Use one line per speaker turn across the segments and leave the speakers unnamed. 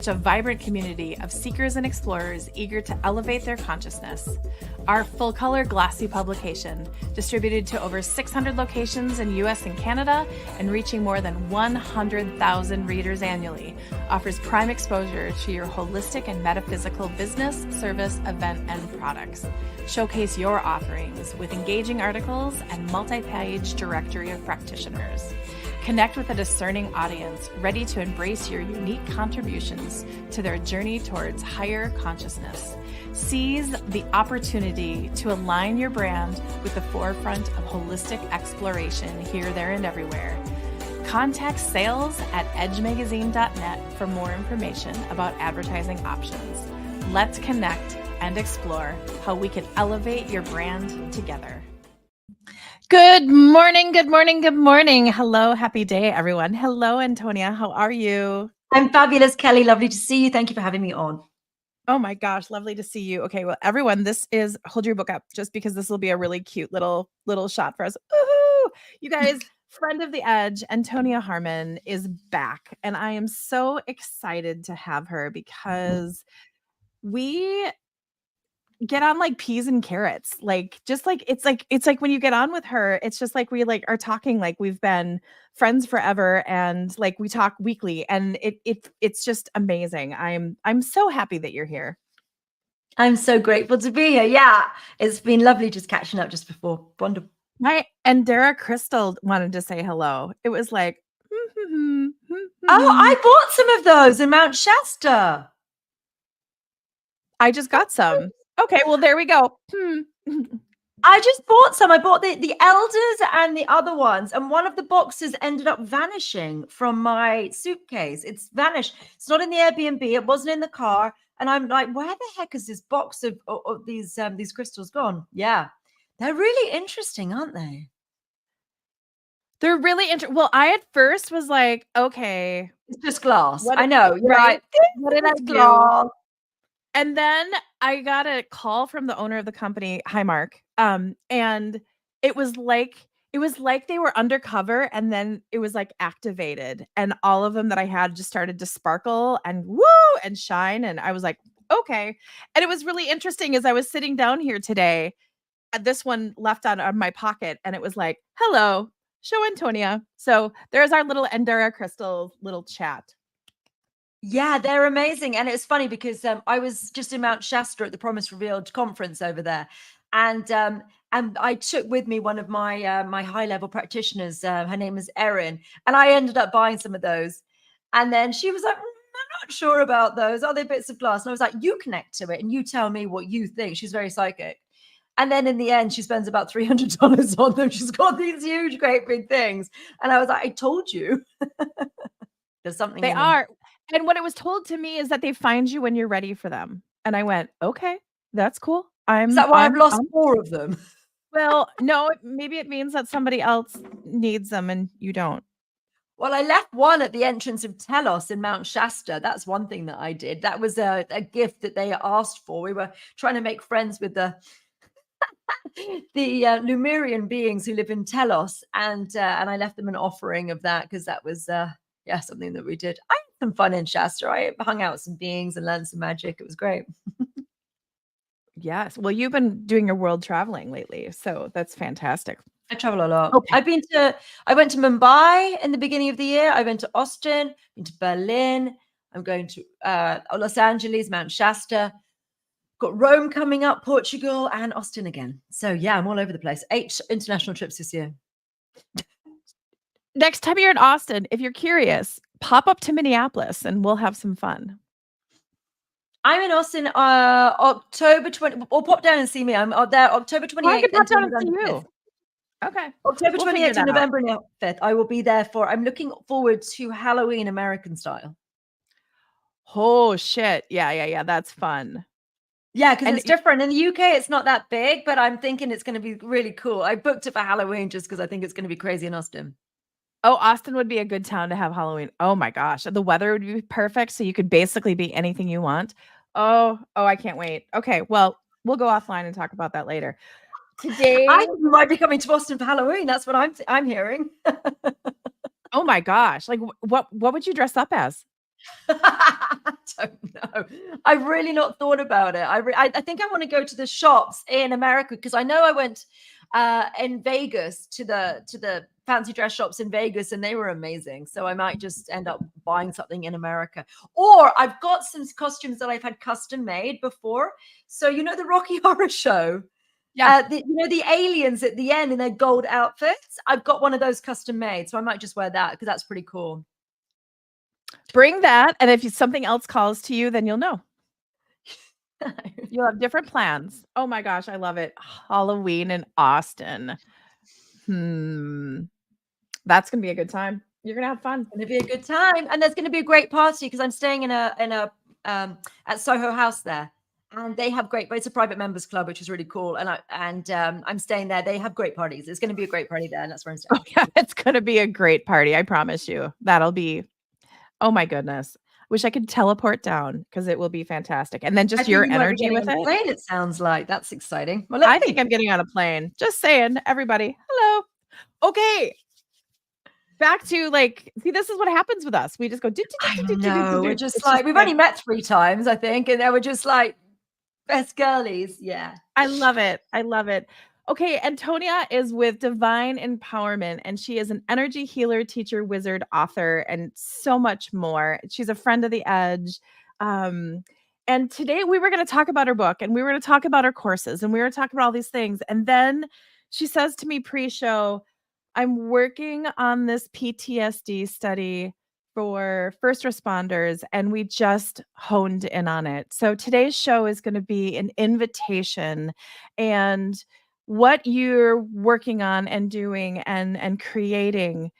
A vibrant community of seekers and explorers eager to elevate their consciousness. Our full-color glossy publication, distributed to over 600 locations in US and Canada and reaching more than 100,000 readers annually, offers prime exposure to your holistic and metaphysical business, service, event, and products. Showcase your offerings with engaging articles and multi-page directory of practitioners. Connect with a discerning audience ready to embrace your unique contributions to their journey towards higher consciousness. Seize the opportunity to align your brand with the forefront of holistic exploration here, there, and everywhere. Contact sales at edgemagazine.net for more information about advertising options. Let's connect and explore how we can elevate your brand together. Good morning, good morning, good morning. Hello, happy day, everyone. Hello, Antonia. How are you?
I'm fabulous, Kelly. Lovely to see you. Thank you for having me on.
Oh my gosh, lovely to see you. Okay, well, everyone, this is, hold your book up just because this will be a really cute little shot for us. Woohoo! You guys, friend of the Edge, Antonia Harman is back, and I am so excited to have her because we get on like peas and carrots, like just like it's like when you get on with her, it's just like we like are talking like we've been friends forever, and like we talk weekly, and it's just amazing. I'm so happy that you're here.
I'm so grateful to be here. Yeah, it's been lovely just catching up just before. Wonderful.
And Dara Crystal wanted to say hello. It was like,
oh, I bought some of those in Mount Shasta.
I just got some. Okay, well, there we go.
I just bought some. I bought the elders and the other ones, and one of the boxes ended up vanishing from my suitcase. It's vanished. It's not in the Airbnb. It wasn't in the car. And I'm like, where the heck is this box of these crystals gone? Yeah, they're really interesting, aren't they?
They're really interesting. Well, I at first was like, okay,
it's just glass. I know, right?
What did I do? And then I got a call from the owner of the company. Hi, Mark. And it was like they were undercover, and then it was like activated, and all of them that I had just started to sparkle and woo and shine. And I was like, okay. And it was really interesting as I was sitting down here today, this one left on my pocket, and it was like, hello, show Antonia. So there's our little Endura Crystal little chat.
Yeah, they're amazing. And it's funny because I was just in Mount Shasta at the Promise Revealed conference over there. And I took with me one of my my high-level practitioners. Her name is Erin. And I ended up buying some of those. And then she was like, I'm not sure about those. Are they bits of glass? And I was like, you connect to it and you tell me what you think. She's very psychic. And then in the end, she spends about $300 on them. She's got these huge, great big things. And I was like, I told you. There's something.
They are. And what it was told to me is that they find you when you're ready for them. And I went, okay, that's cool.
Is that why I've lost 4 of them?
Well, no, maybe it means that somebody else needs them and you don't.
Well, I left one at the entrance of Telos in Mount Shasta. That's one thing that I did. That was a gift that they asked for. We were trying to make friends with the Lemurian beings who live in Telos, and I left them an offering of that because that was something that we did. I had some fun in Shasta. I hung out with some beings and learned some magic. It was great.
Yes. Well, you've been doing your world traveling lately, so that's fantastic.
I travel a lot. Okay. I went to Mumbai in the beginning of the year. I went to Austin, been to Berlin. I'm going to Los Angeles, Mount Shasta. Got Rome coming up, Portugal, and Austin again. So yeah, I'm all over the place. 8 international trips this year.
Next time you're in Austin, if you're curious, pop up to Minneapolis and we'll have some fun.
I'm in Austin October 20, or pop down and see me. I'm there October 28th.
I can pop down and see you. Okay.
October 28th to November 5th. I will be there I'm looking forward to Halloween American style.
Oh, shit. Yeah. That's fun.
Yeah, because it's different. In the UK, it's not that big, but I'm thinking it's going to be really cool. I booked it for Halloween just because I think it's going to be crazy in Austin.
Oh, Austin would be a good town to have Halloween. Oh my gosh. The weather would be perfect. So you could basically be anything you want. Oh, I can't wait. Okay. Well, we'll go offline and talk about that later. Today,
I think you might be coming to Boston for Halloween. That's what I'm hearing.
Oh my gosh. Like what would you dress up as?
I don't know. I've really not thought about it. I think I want to go to the shops in America, because I know I went in Vegas to the fancy dress shops in Vegas, and they were amazing. So I might just end up buying something in America. Or I've got some costumes that I've had custom made before. So you know the Rocky Horror Show?
Yeah.
You know the aliens at the end in their gold outfits? I've got one of those custom made. So I might just wear that because that's pretty cool.
Bring that, and if something else calls to you, then you'll know. You'll have different plans. Oh my gosh, I love it. Halloween in Austin. That's gonna be a good time. You're gonna have fun.
It's gonna be a good time, and there's gonna be a great party because I'm staying in a at Soho House there, and they have great. But it's a private members club, which is really cool. And I'm staying there. They have great parties. It's gonna be a great party there, and that's where I'm staying.
Oh yeah, it's gonna be a great party. I promise you. That'll be. Oh my goodness. Wish I could teleport down because it will be fantastic. And then just your energy with it.
Plane, it sounds like that's exciting. Well,
I think I'm getting on a plane. Just saying, everybody. Hello. Okay. Back to see, this is what happens with us. We just go.
No, we're just like we've only met 3 times, I think, and then we're just like best girlies. Yeah,
I love it. I love it. Okay, Antonia is with Divine Empowerment, and she is an energy healer, teacher, wizard, author, and so much more. She's a friend of the Edge. And today we were going to talk about her book, and we were going to talk about her courses, and we were talking about all these things. And then she says to me pre-show, I'm working on this PTSD study for first responders, and we just honed in on it. So today's show is going to be an invitation, and what you're working on and doing and creating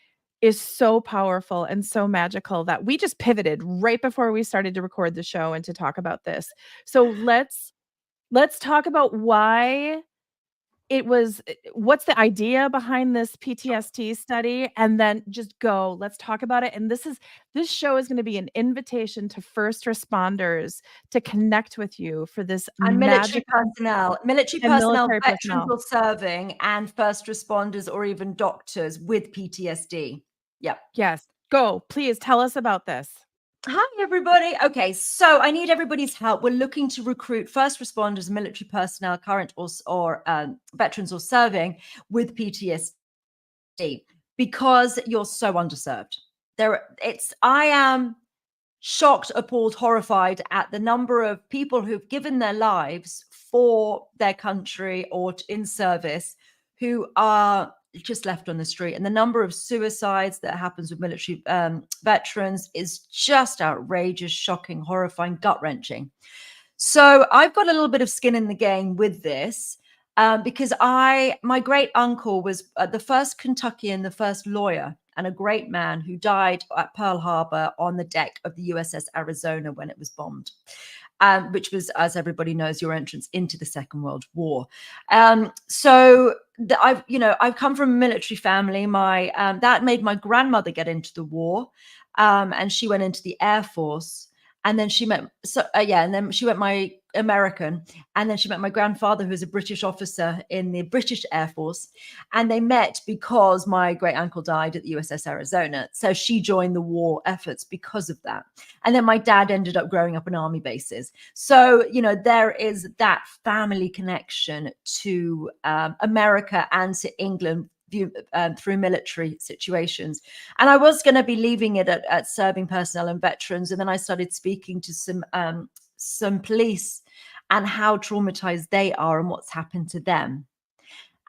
is so powerful and so magical that we just pivoted right before we started to record the show and to talk about this. So let's talk about why it was, what's the idea behind this PTSD study, and then just go, let's talk about it. And this show is going to be an invitation to first responders to connect with you for this
and military personnel, veterans or serving, and first responders or even doctors with PTSD. Yeah.
Yes. Go. Please tell us about this.
Hi, everybody. Okay, so I need everybody's help. We're looking to recruit first responders, military personnel, current or veterans or serving with PTSD, because you're so underserved. I am shocked, appalled, horrified at the number of people who've given their lives for their country or in service who are just left on the street, and the number of suicides that happens with military veterans is just outrageous, shocking, horrifying, gut-wrenching. So I've got a little bit of skin in the game with this because my great uncle was the first Kentuckian, the first lawyer, and a great man who died at Pearl Harbor on the deck of the USS Arizona when it was bombed. Which was, as everybody knows, your entrance into the Second World War. So I've come from a military family. My that made my grandmother get into the war, and she went into the Air Force. And then she met, and then she went my American, and then she met my grandfather, who was a British officer in the British Air Force. And they met because my great uncle died at the USS Arizona. So she joined the war efforts because of that. And then my dad ended up growing up on army bases. So, there is that family connection to America and to England through military situations. And I was going to be leaving it at serving personnel and veterans, and then I started speaking to some police and how traumatized they are and what's happened to them.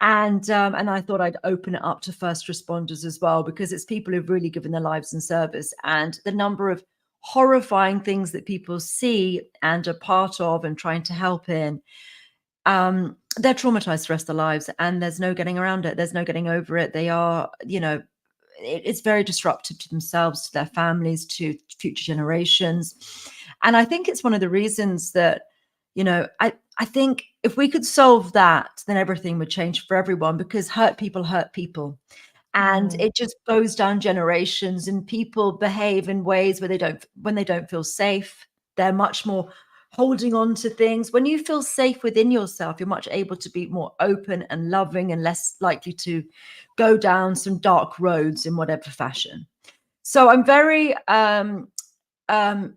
And I thought I'd open it up to first responders as well, because it's people who've really given their lives in service, and the number of horrifying things that people see and are part of and trying to help in, they're traumatized the rest of their lives, and there's no getting around it. There's no getting over it. They are, it's very disruptive to themselves, to their families, to future generations. And I think it's one of the reasons that, I think if we could solve that, then everything would change for everyone, because hurt people. And it just goes down generations, and people behave in ways where when they don't feel safe, they're much more holding on to things. When you feel safe within yourself, you're much able to be more open and loving and less likely to go down some dark roads in whatever fashion. So I'm very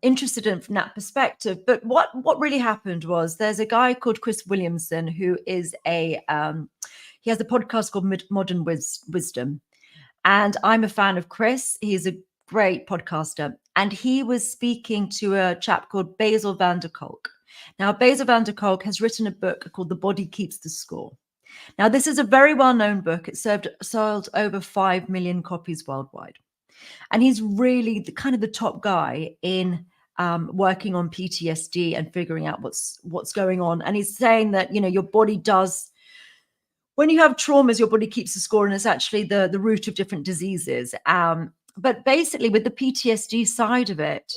interested in from that perspective. But what really happened was there's a guy called Chris Williamson who is he has a podcast called Modern Wisdom. And I'm a fan of Chris. He's a great podcaster. And he was speaking to a chap called Bessel van der Kolk. Now, Bessel van der Kolk has written a book called The Body Keeps the Score. Now, this is a very well-known book. It sold over 5 million copies worldwide. And he's really the top guy in working on PTSD and figuring out what's going on. And he's saying that, your body does, when you have traumas, your body keeps the score, and it's actually the root of different diseases. But basically, with the PTSD side of it,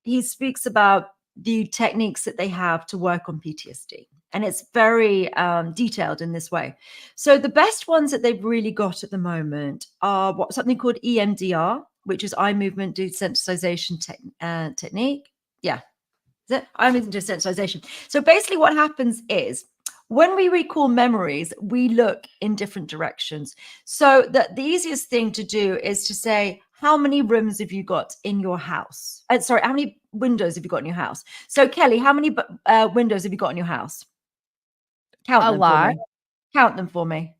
he speaks about the techniques that they have to work on PTSD. And it's very detailed in this way. So the best ones that they've really got at the moment are something called EMDR, which is eye movement desensitization technique. Yeah, is it? Eye movement desensitization. So basically what happens is, when we recall memories, we look in different directions. So the easiest thing to do is to say, how many rooms have you got in your house? Sorry, how many windows have you got in your house? So Kelly, how many windows have you got in your house? Count them for me. Count them for me.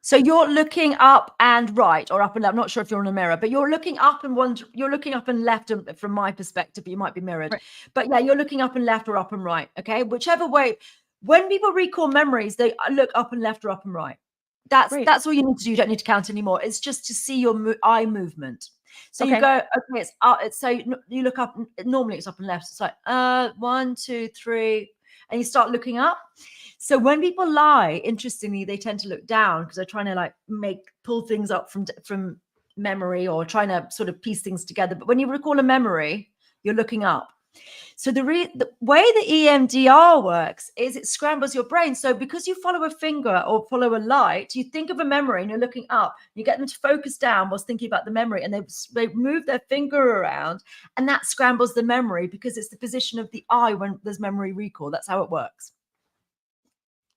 So you're looking up and right, or up and left. I'm not sure if you're in a mirror, but you're looking up and you're looking up and left from my perspective, but you might be mirrored. Right. But yeah, you're looking up and left or up and right. Okay, whichever way. When people recall memories, they look up and left or up and right. That's all you need to do. You don't need to count anymore. It's just to see your eye movement. So you go, okay, it's up. So you look up. Normally it's up and left. It's like 1, 2, 3, and you start looking up. So when people lie, interestingly, they tend to look down because they're trying to pull things up from memory, or trying to sort of piece things together. But when you recall a memory, you're looking up. So the way the EMDR works is it scrambles your brain. So because you follow a finger or follow a light, you think of a memory and you're looking up. You get them to focus down whilst thinking about the memory, and they move their finger around, and that scrambles the memory because it's the position of the eye when there's memory recall. That's how it works.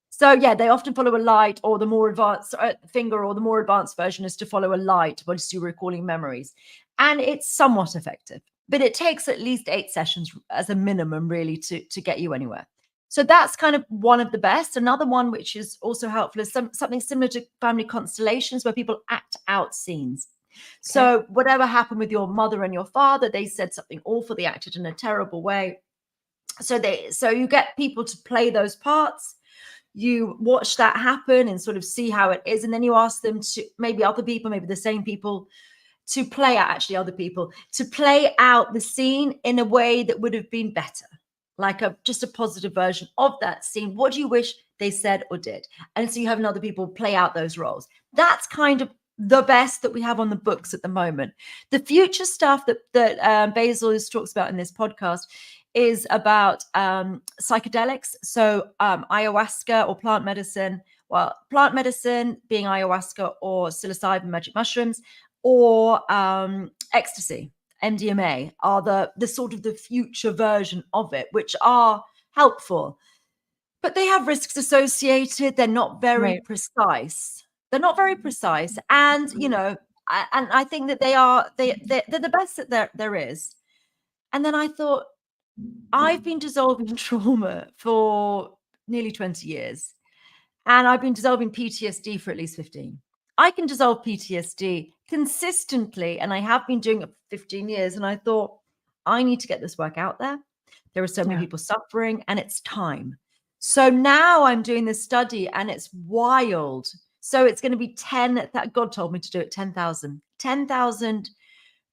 So yeah, they often follow a light, or the more advanced finger, or the more advanced version is to follow a light whilst you're recalling memories. And it's somewhat effective, but it takes at least 8 sessions as a minimum, really, to get you anywhere. So that's kind of one of the best. Another one which is also helpful is something similar to family constellations, where people act out scenes. Okay. So whatever happened with your mother and your father, they said something awful, they acted in a terrible way. So you get people to play those parts. You watch that happen and sort of see how it is. And then you ask them to, maybe other people, maybe the same people, to play out, other people, to play out the scene in a way that would have been better, like just a positive version of that scene. What do you wish they said or did? And so you have other people play out those roles. That's kind of the best that we have on the books at the moment. The future stuff that Bessel talks about in this podcast is about psychedelics. So ayahuasca or plant medicine. Well, plant medicine being ayahuasca or psilocybin, magic mushrooms, or ecstasy, MDMA, are the sort of the future version of it, which are helpful, but they have risks associated. They're not very precise. They're not very precise, and I think that they're the best that there is. And then I thought, I've been dissolving trauma for nearly 20 years, and I've been dissolving PTSD for at least 15. I can dissolve PTSD consistently, and I have been doing it for 15 years. And I thought, I need to get this work out there. There are so many people suffering, and it's time. So now I'm doing this study, and it's wild. So it's going to be 10, that God told me to do it, 10,000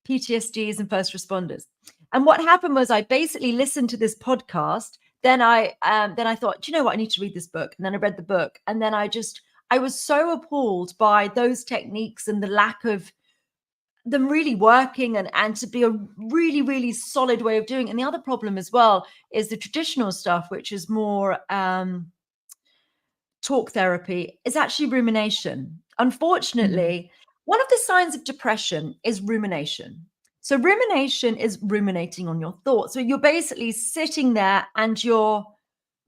PTSDs and first responders. And what happened was, I basically listened to this podcast. Then I thought, do you know what? I need to read this book. And then I read the book. And then I was so appalled by those techniques and the lack of them really working, and to be a really, really solid way of doing it. And the other problem as well is the traditional stuff, which is more talk therapy, is actually rumination. Unfortunately, one of the signs of depression is rumination. So rumination is ruminating on your thoughts. So you're basically sitting there and you're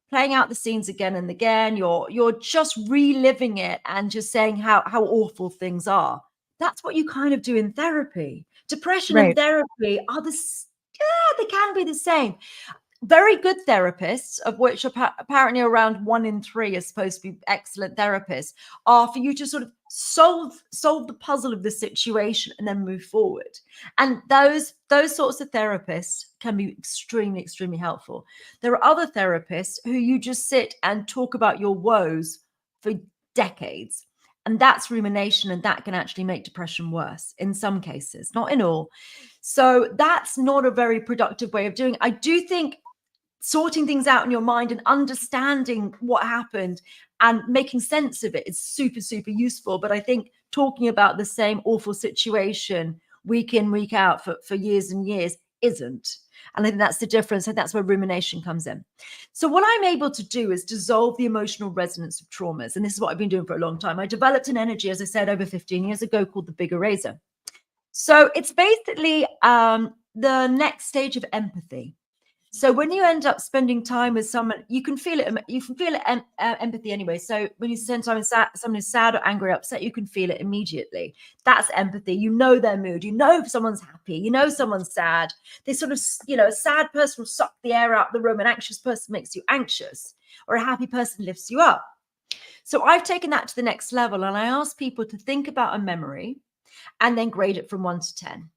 playing out the scenes again and again. You're just reliving it and just saying how awful things are. That's what you kind of do in therapy. Depression and
Right.
therapy are they can be the same. Very good therapists, of which apparently around 1 in 3 are supposed to be excellent therapists, are for you to sort of solve the puzzle of the situation and then move forward. And those sorts of therapists can be extremely, extremely helpful. There are other therapists who you just sit and talk about your woes for decades. And that's rumination, and that can actually make depression worse in some cases, not in all. So that's not a very productive way of doing it. I do think sorting things out in your mind and understanding what happened and making sense of it is super, super useful. But I think talking about the same awful situation week in, week out for years and years isn't. And I think that's the difference. And that's where rumination comes in. So what I'm able to do is dissolve the emotional resonance of traumas. And this is what I've been doing for a long time. I developed an energy, as I said, over 15 years ago called the big eraser. So it's basically the next stage of empathy. So when you end up spending time with someone, you can feel it. You can feel it, empathy anyway. So when you spend time with someone who's sad or angry or upset, you can feel it immediately. That's empathy. You know their mood. You know if someone's happy. You know someone's sad. They sort of, a sad person will suck the air out of the room. An anxious person makes you anxious, or a happy person lifts you up. So I've taken that to the next level, and I ask people to think about a memory and then grade it from 1 to 10.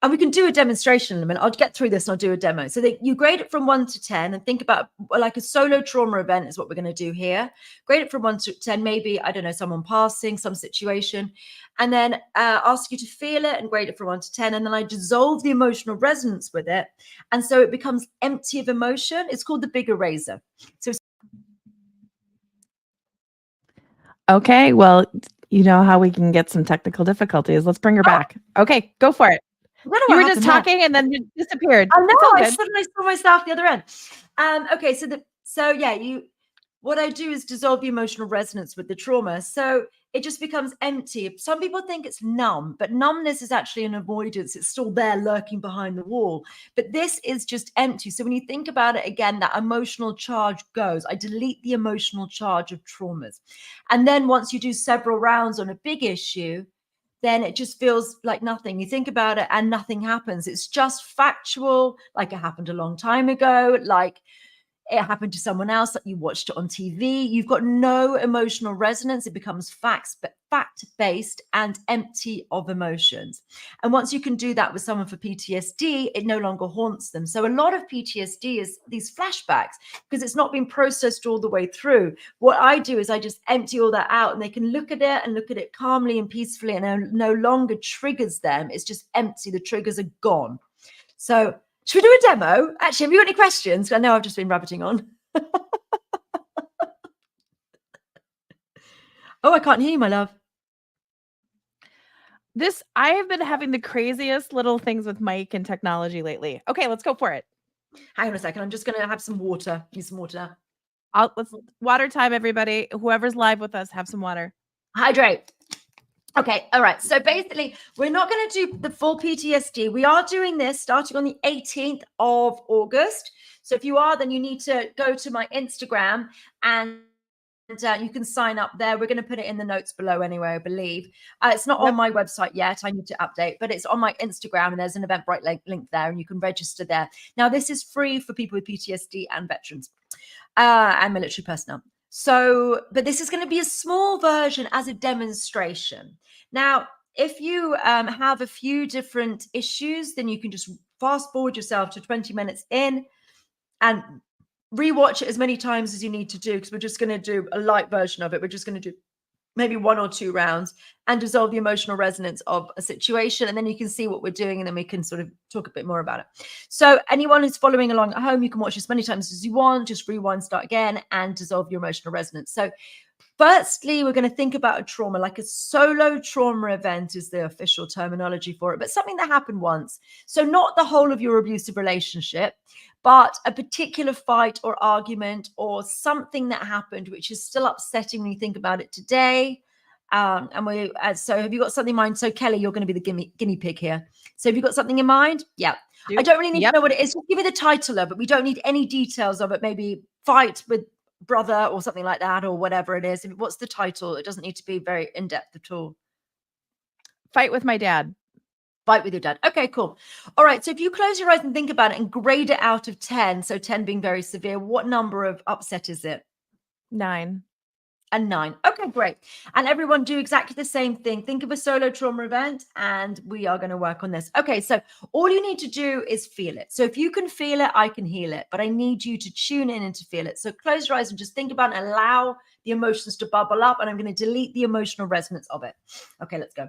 And we can do a demonstration in a minute. I'll get through this and I'll do a demo. So that you grade it from 1 to 10 and think about like a solo trauma event is what we're going to do here. Grade it from 1 to 10, maybe, I don't know, someone passing, some situation, and then ask you to feel it and grade it from 1 to 10. And then I dissolve the emotional resonance with it. And so it becomes empty of emotion. It's called the big eraser. So
Okay, well, you know how we can get some technical difficulties. Let's bring her back. Okay, go for it. You were just talking and then you disappeared.
I know. I suddenly saw myself the other end. Okay, what I do is dissolve the emotional resonance with the trauma. So it just becomes empty. Some people think it's numb, but numbness is actually an avoidance. It's still there lurking behind the wall. But this is just empty. So when you think about it again, that emotional charge goes. I delete the emotional charge of traumas. And then once you do several rounds on a big issue, then it just feels like nothing. You think about it and nothing happens. It's just factual, like it happened a long time ago, like it happened to someone else, like you watched it on TV. You've got no emotional resonance. It becomes fact-based and empty of emotions. And once you can do that with someone for PTSD, it no longer haunts them. So a lot of PTSD is these flashbacks because it's not been processed all the way through. What I do is I just empty all that out and they can look at it calmly and peacefully, and it no longer triggers them. It's just empty. The triggers are gone. So should we do a demo? Actually, have you got any questions? I know I've just been rabbiting on. Oh, I can't hear you, my love.
I have been having the craziest little things with mic and technology lately. Okay, let's go for it.
Hang on a second. I'm just going to have some water. Need some water.
Let's water time, everybody. Whoever's live with us, have some water.
Hydrate. Okay, all right. So basically, we're not going to do the full PTSD. We are doing this starting on the 18th of August. So if you are, then you need to go to my Instagram and you can sign up there. We're going to put it in the notes below anyway, I believe. It's not on my website yet. I need to update, but it's on my Instagram and there's an Eventbrite link there and you can register there. Now, this is free for people with PTSD and veterans and military personnel. So, but this is going to be a small version as a demonstration. Now, if you have a few different issues, then you can just fast forward yourself to 20 minutes in and rewatch it as many times as you need to do, because we're just going to do a light version of it. We're just going to do maybe 1 or 2 rounds and dissolve the emotional resonance of a situation. And then you can see what we're doing and then we can sort of talk a bit more about it. So anyone who's following along at home, you can watch as many times as you want, just rewind, start again, and dissolve your emotional resonance. So firstly, we're going to think about a trauma, like a solo trauma event is the official terminology for it, but something that happened once. So not the whole of your abusive relationship, but a particular fight or argument or something that happened, which is still upsetting when you think about it today. So have you got something in mind? So Kelly, you're going to be the guinea pig here. So have you got something in mind? Yeah. I don't really need to know what it is. Just give me the title of it. We don't need any details of it. Maybe fight with brother or something like that, or whatever it is. What's the title? It doesn't need to be very in-depth at all.
Fight with my dad.
Fight with your dad. Okay, cool. All right. So if you close your eyes and think about it and grade it out of 10, so 10 being very severe, what number of upset is it?
9.
And 9. Okay, great. And everyone do exactly the same thing. Think of a solo trauma event, and we are going to work on this. Okay, so all you need to do is feel it. So if you can feel it, I can heal it, but I need you to tune in and to feel it. So close your eyes and just think about it and allow the emotions to bubble up, and I'm going to delete the emotional resonance of it. Okay, let's go.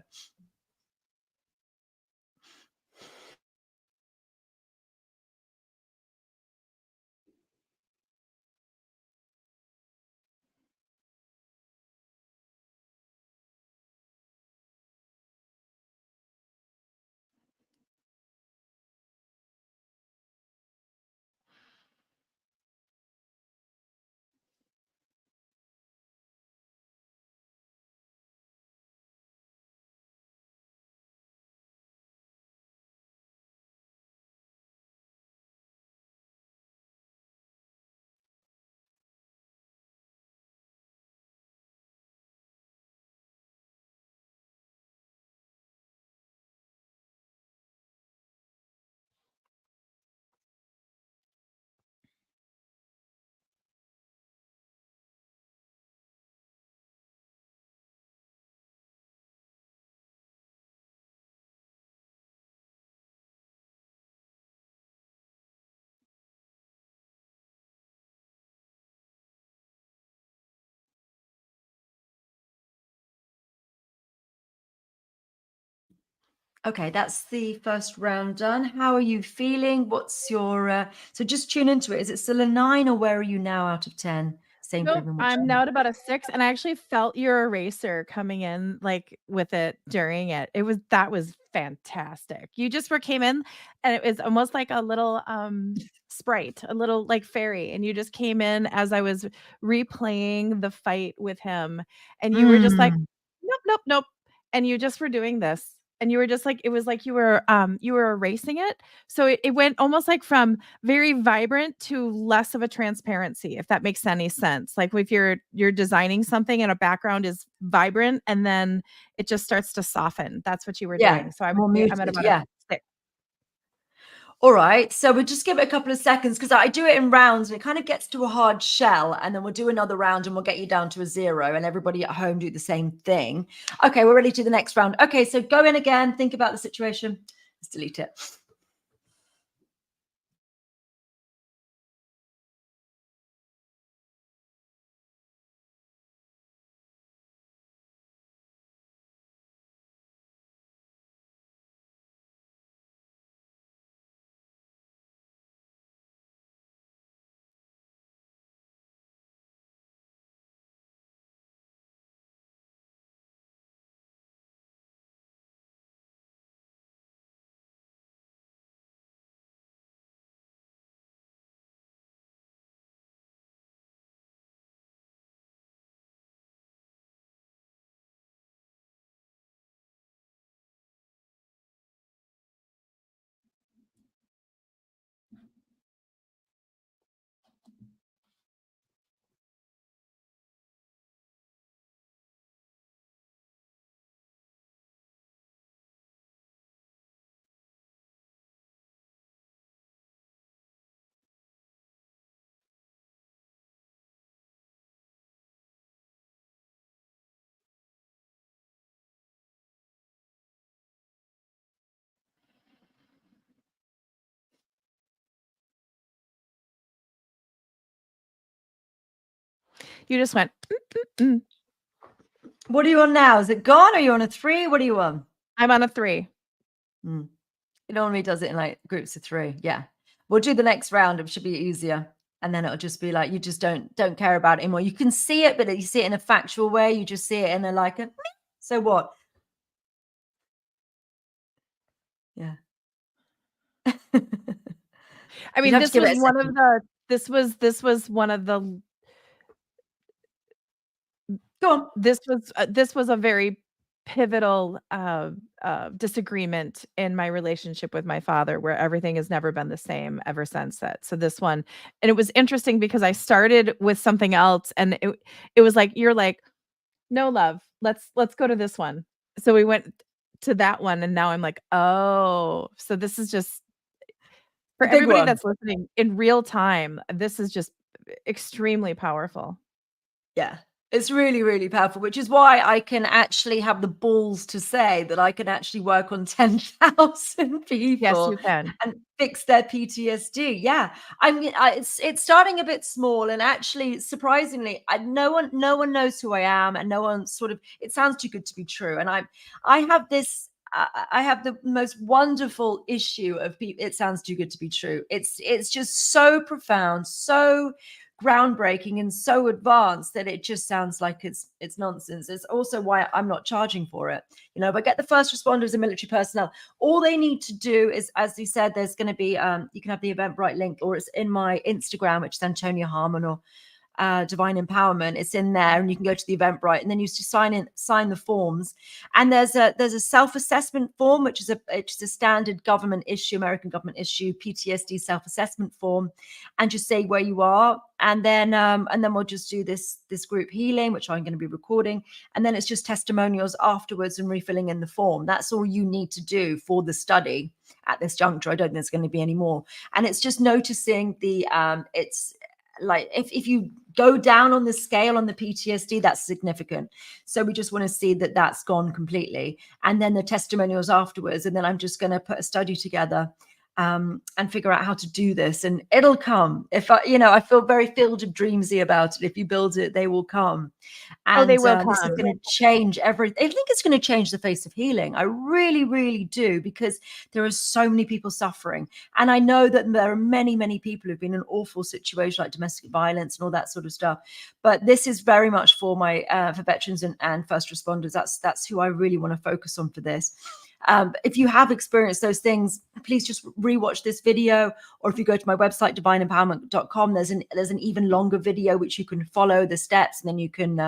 Okay, that's the first round done. How are you feeling? What's your so just tune into it. Is it still a 9, or where are you now out of 10? Same for
Nope,
everyone
I'm
watching.
now at about a 6, and I actually felt your eraser coming in, like, with it during it. That was fantastic. You just came in, and it was almost like a little, sprite, a little, like, fairy, and you just came in as I was replaying the fight with him, and you were just like,
Mm.
"Nope, nope, nope," and you just were doing this, and you were just like it was like you were erasing it, so it went almost like from very vibrant to less of a transparency, if that makes any sense. Like if you're designing something and a background is vibrant and then it just starts to soften. That's what you were
Yeah,
doing. So I would
more
say I'm at
muted.
about a
Yeah.
6.
All right. So we'll just give it a couple of seconds because I do it in rounds and it kind of gets to a hard shell. And then we'll do another round and we'll get you down to a 0. And everybody at home do the same thing. Okay, we're ready to the next round. Okay, so go in again. Think about the situation. Let's delete it.
You just went, "Mm."
What are you on now? Is it gone? Or are you on a 3? What are you on?
I'm on a 3.
Mm. It normally does it in like groups of 3. Yeah. We'll do the next round. It should be easier. And then it'll just be like you just don't care about it anymore. You can see it, but you see it in a factual way. You just see it in a like a so what? Yeah.
I
You'd
mean,
have to give it a second.
this was one of the
Go on.
this was a very pivotal disagreement in my relationship with my father where everything has never been the same ever since that. So this one, and it was interesting because I started with something else and it was like you're like, "No love. Let's go to this one." So we went to that one, and now I'm like, "Oh, so this is just" for
The big
everybody
one.
that's listening in real time, this is just extremely powerful.
Yeah. It's really, really powerful, which is why I can actually have the balls to say that I can actually work on 10,000
Yes,
people
you can.
and fix their PTSD. Yeah. I mean, it's starting a bit small, and actually, surprisingly, no one knows who I am, and no one sort of, it sounds too good to be true. And I have this, I have the most wonderful issue of people. It sounds too good to be true. It's just so profound, so groundbreaking, and so advanced that it just sounds like it's nonsense. It's also why I'm not charging for it. If I get the first responders and military personnel, all they need to do is, as you said, there's going to be you can have the Eventbrite link, or it's in my Instagram, which is Antonia Harman, or Divine Empowerment. It's in there, and you can go to the Eventbrite, and then you just sign the forms. And there's a self-assessment form, which is a standard government issue, American government issue, PTSD self-assessment form, and just say where you are. And then we'll just do this group healing, which I'm going to be recording. And then it's just testimonials afterwards and refilling in the form. That's all you need to do for the study at this juncture. I don't think there's going to be any more. And it's just noticing it's like, if you go down on the scale on the PTSD, that's significant. So we just want to see that that's gone completely. And then the testimonials afterwards. And then I'm just going to put a study together and figure out how to do this. And it'll come. If I feel very Field of Dreamsy about it. If you build it, they will come.
Oh,
And
they will
this is
come.
going to change everything. I think it's going to change the face of healing. I really, really do, because there are so many people suffering. And I know that there are many, many people who've been in an awful situation, like domestic violence and all that sort of stuff. But this is very much for for veterans and first responders. That's who I really want to focus on for this. If you have experienced those things, please just rewatch this video, or if you go to my website, divineempowerment.com, there's an even longer video which you can follow the steps, and then you can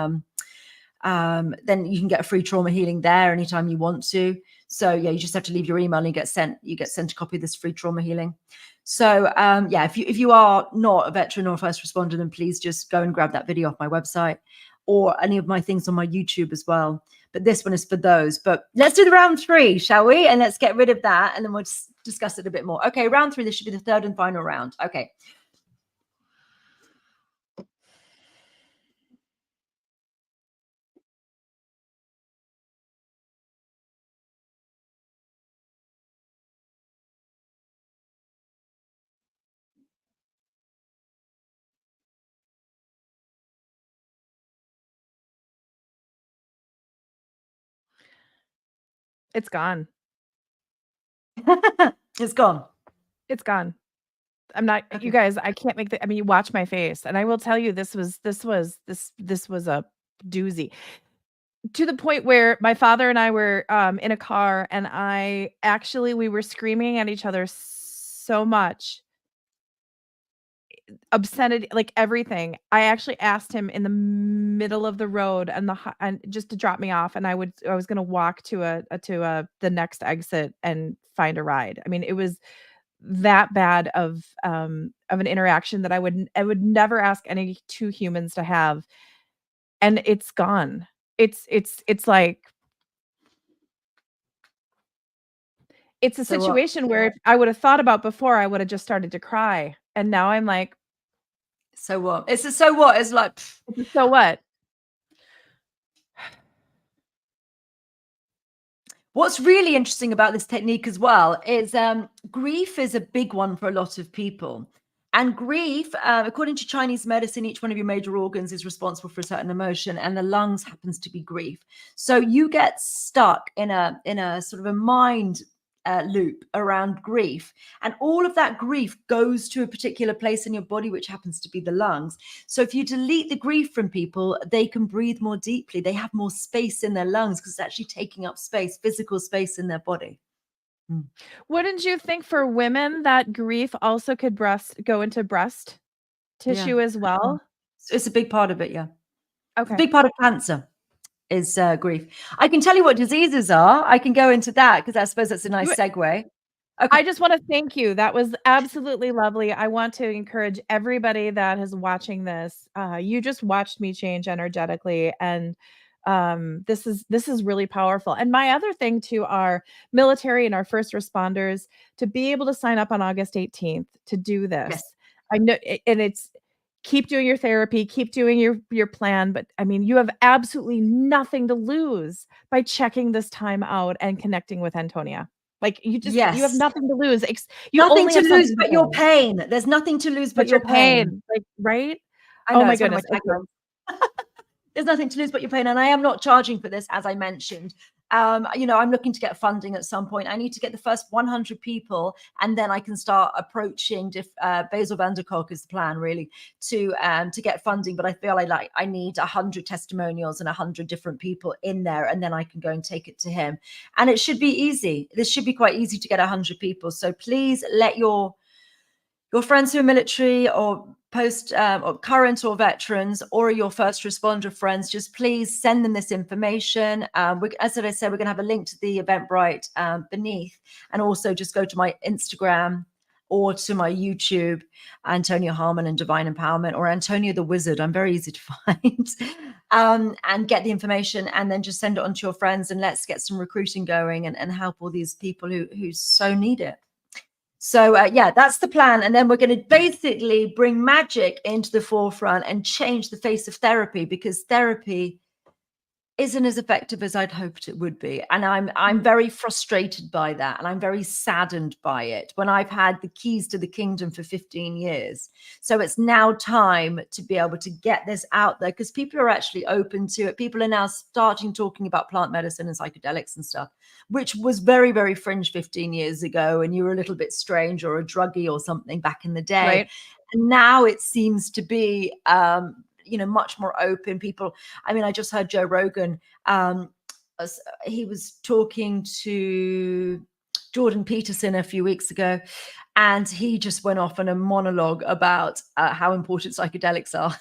get a free trauma healing there anytime you want to. So yeah, you just have to leave your email and you get sent a copy of this free trauma healing. So yeah, if you are not a veteran or a first responder, then please just go and grab that video off my website, or any of my things on my YouTube as well. But this one is for those. But let's do the round 3, shall we? And let's get rid of that, and then we'll just discuss it a bit more. Okay, round 3. This should be the third and final round. Okay.
It's gone.
It's gone.
It's gone. I'm not,
Okay.
you guys, I can't make I mean, you watch my face, and I will tell you, this was a doozy. To the point where my father and I were in a car, and we were screaming at each other so much, obscenity, like everything. I actually asked him in the middle of the road and just to drop me off, and I was going to walk to the next exit and find a ride. I mean, it was that bad of an interaction that I would never ask any two humans to have, and it's gone. It's like, it's a
So what?
situation where if I would have thought about before, I would have just started to cry, and now I'm like,
So what? It's a so what? It's like,
so what?
what's really interesting about this technique as well is grief is a big one for a lot of people. And grief, according to Chinese medicine, each one of your major organs is responsible for a certain emotion, and the lungs happens to be grief. So you get stuck in a sort of a mind loop around grief, and all of that grief goes to a particular place in your body, which happens to be the lungs. So if you delete the grief from people, they can breathe more deeply. They have more space in their lungs because it's actually taking up space, physical space in their body.
Wouldn't you think for women that grief also could go into breast
Yeah.
tissue as well?
It's a big part of it. Yeah. It's a
Okay.
big part of cancer is grief. I can tell you what diseases are. I can go into that because I suppose that's a nice segue. Okay.
I just want to thank you. That was absolutely lovely. I want to encourage everybody that is watching this. You just watched me change energetically, and This is really powerful. And my other thing to our military and our first responders, to be able to sign up on August 18th to do this.
Yes.
I know, and it's keep doing your therapy, keep doing your plan. But I mean, you have absolutely nothing to lose by checking this time out and connecting with Antonia. Like you have
Yes.
nothing to lose. You
Nothing
only
to
have
lose
something
but
to
your
gain.
pain. There's nothing to lose but your pain.
Like, right?
I
Oh
know,
my
it's one of my
goodness. Okay.
taglines. There's nothing to lose but your pain. And I am not charging for this, as I mentioned. You know, I'm looking to get funding at some point. I need to get the first 100 people, and then I can start approaching Basil van der Kolk is the plan, really, to get funding. But I feel I need 100 testimonials and 100 different people in there, and then I can go and take it to him. And it should be easy. This should be quite easy to get 100 people. So please let your friends who are military or post or current or veterans, or your first responder friends, just please send them this information. As I said, we're going to have a link to the Eventbrite beneath, and also just go to my Instagram or to my YouTube, Antonia Harman and Divine Empowerment, or Antonia the Wizard. I'm very easy to find. And get the information, and then just send it on to your friends, and let's get some recruiting going and help all these people who so need it. So yeah, that's the plan. And then we're going to basically bring magic into the forefront and change the face of therapy, because therapy isn't as effective as I'd hoped it would be. And I'm very frustrated by that. And I'm very saddened by it when I've had the keys to the kingdom for 15 years. So it's now time to be able to get this out there, because people are actually open to it. People are now starting talking about plant medicine and psychedelics and stuff, which was very, very fringe 15 years ago. And you were a little bit strange or a druggie or something back in the day.
Right.
And now it seems to be, much more open. People, I mean, I just heard Joe Rogan, he was talking to Jordan Peterson a few weeks ago, and he just went off on a monologue about how important psychedelics are,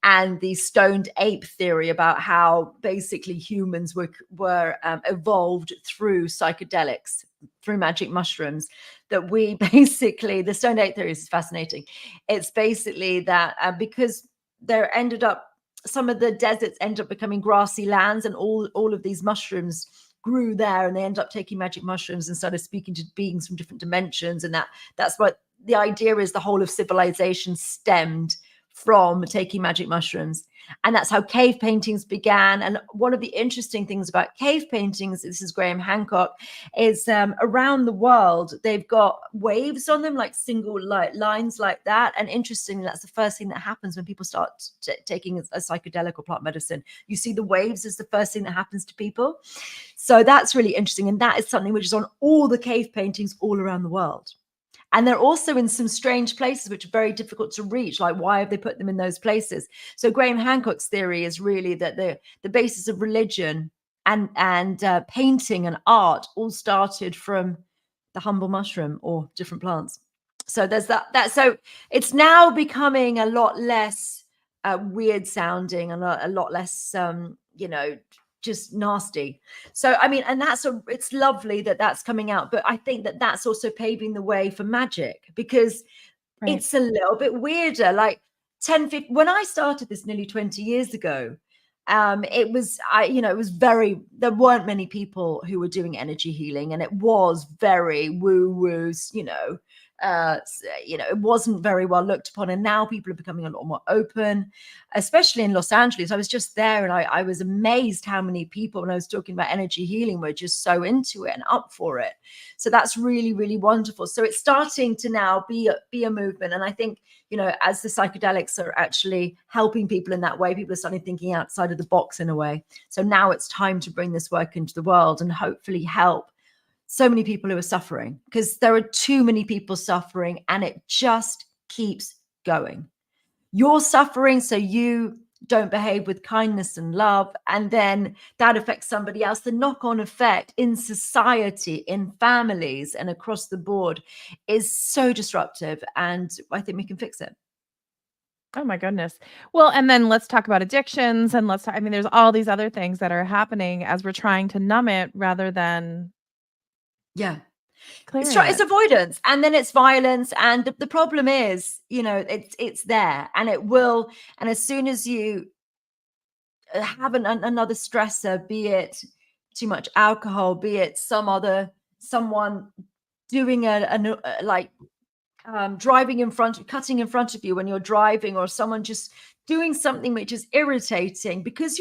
and the stoned ape theory about how basically humans were evolved through psychedelics, through magic mushrooms. That we basically, the stoned ape theory is fascinating. It's basically that because there ended up, some of the deserts end up becoming grassy lands, and all of these mushrooms grew there, and they end up taking magic mushrooms and started speaking to beings from different dimensions. And that's what the idea is. The whole of civilization stemmed from taking magic mushrooms. And that's how cave paintings began. And one of the interesting things about cave paintings, this is Graham Hancock, is around the world, they've got waves on them, like single lines like that. And interestingly, that's the first thing that happens when people start taking a psychedelic or plant medicine. You see the waves as the first thing that happens to people. So that's really interesting. And that is something which is on all the cave paintings all around the world. And they're also in some strange places, which are very difficult to reach. Like, why have they put them in those places? So Graham Hancock's theory is really that the basis of religion and painting and art all started from the humble mushroom or different plants. So there's that. So it's now becoming a lot less weird sounding and a lot less, just nasty. So I mean, and it's lovely that that's coming out, but I think that that's also paving the way for magic, because it's a little bit weirder. Like 10-15, when I started this nearly 20 years ago, it was there weren't many people who were doing energy healing, and it was very woo-woo, it wasn't very well looked upon. And now people are becoming a lot more open, especially in Los Angeles. I was just there, and I was amazed how many people, when I was talking about energy healing, were just so into it and up for it. So that's really, really wonderful. So it's starting to now be a movement. And I think, as the psychedelics are actually helping people in that way, people are starting thinking outside of the box in a way. So now it's time to bring this work into the world and hopefully help so many people who are suffering, because there are too many people suffering, and it just keeps going. You're suffering, so you don't behave with kindness and love, and then that affects somebody else. The knock-on effect in society, in families, and across the board is so disruptive, and I think we can fix it.
Oh my goodness. Well, and then let's talk about addictions, and there's all these other things that are happening as we're trying to numb it rather than
it's avoidance, and then it's violence. And the problem is, it's there, and it will. And as soon as you have another stressor, be it too much alcohol, be it someone doing driving cutting in front of you when you're driving, or someone just doing something which is irritating, because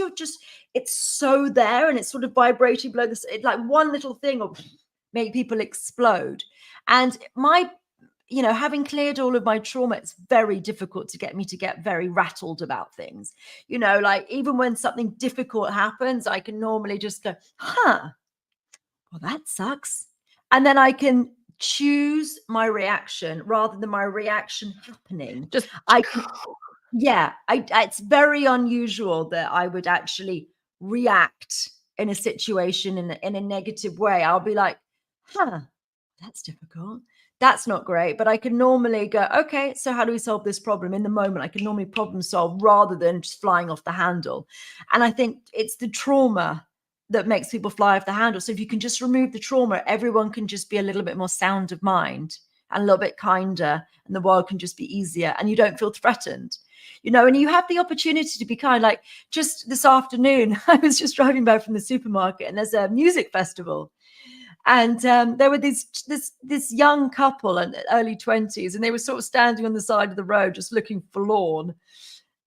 it's so there and it's sort of vibrating below this. Like one little thing will make people explode. And having cleared all of my trauma, it's very difficult to get me to get very rattled about things. Like even when something difficult happens, I can normally just go, well, that sucks. And then I can choose my reaction rather than my reaction happening. It's very unusual that I would actually react in a situation in a negative way. I'll be like, that's difficult. That's not great. But I can normally go, okay, so how do we solve this problem? In the moment, I can normally problem solve rather than just flying off the handle. And I think it's the trauma that makes people fly off the handle. So if you can just remove the trauma, everyone can just be a little bit more sound of mind and a little bit kinder, and the world can just be easier, and you don't feel threatened. And you have the opportunity to be kind. Like just this afternoon, I was just driving back from the supermarket, and there's a music festival. And there were this young couple in early 20s, and they were sort of standing on the side of the road, just looking forlorn.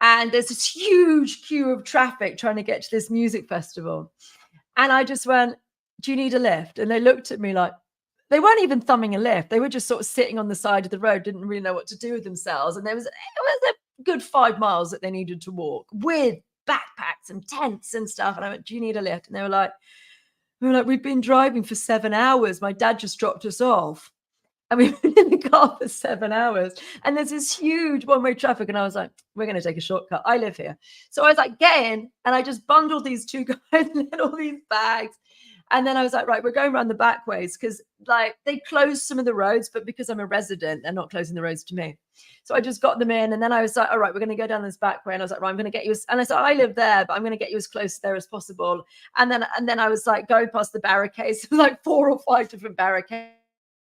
And there's this huge queue of traffic trying to get to this music festival. And I just went, do you need a lift? And they looked at me like, they weren't even thumbing a lift. They were just sort of sitting on the side of the road, didn't really know what to do with themselves. And it was a good 5 miles that they needed to walk with backpacks and tents and stuff. And I went, do you need a lift? And they were like, we've been driving for 7 hours. My dad just dropped us off. And we've been in the car for 7 hours. And there's this huge one-way traffic. And I was like, we're going to take a shortcut. I live here. So I was like, get in. And I just bundled these two guys and had all these bags. And then I was like, right, we're going around the back ways, because like they closed some of the roads, but because I'm a resident, they're not closing the roads to me. So I just got them in. And then I was like, all right, we're going to go down this back way. And I was like, right, I'm going to get you. And I said, I live there, but I'm going to get you as close there as possible. And then I was like going past the barricades, like 4 or 5 different barricades.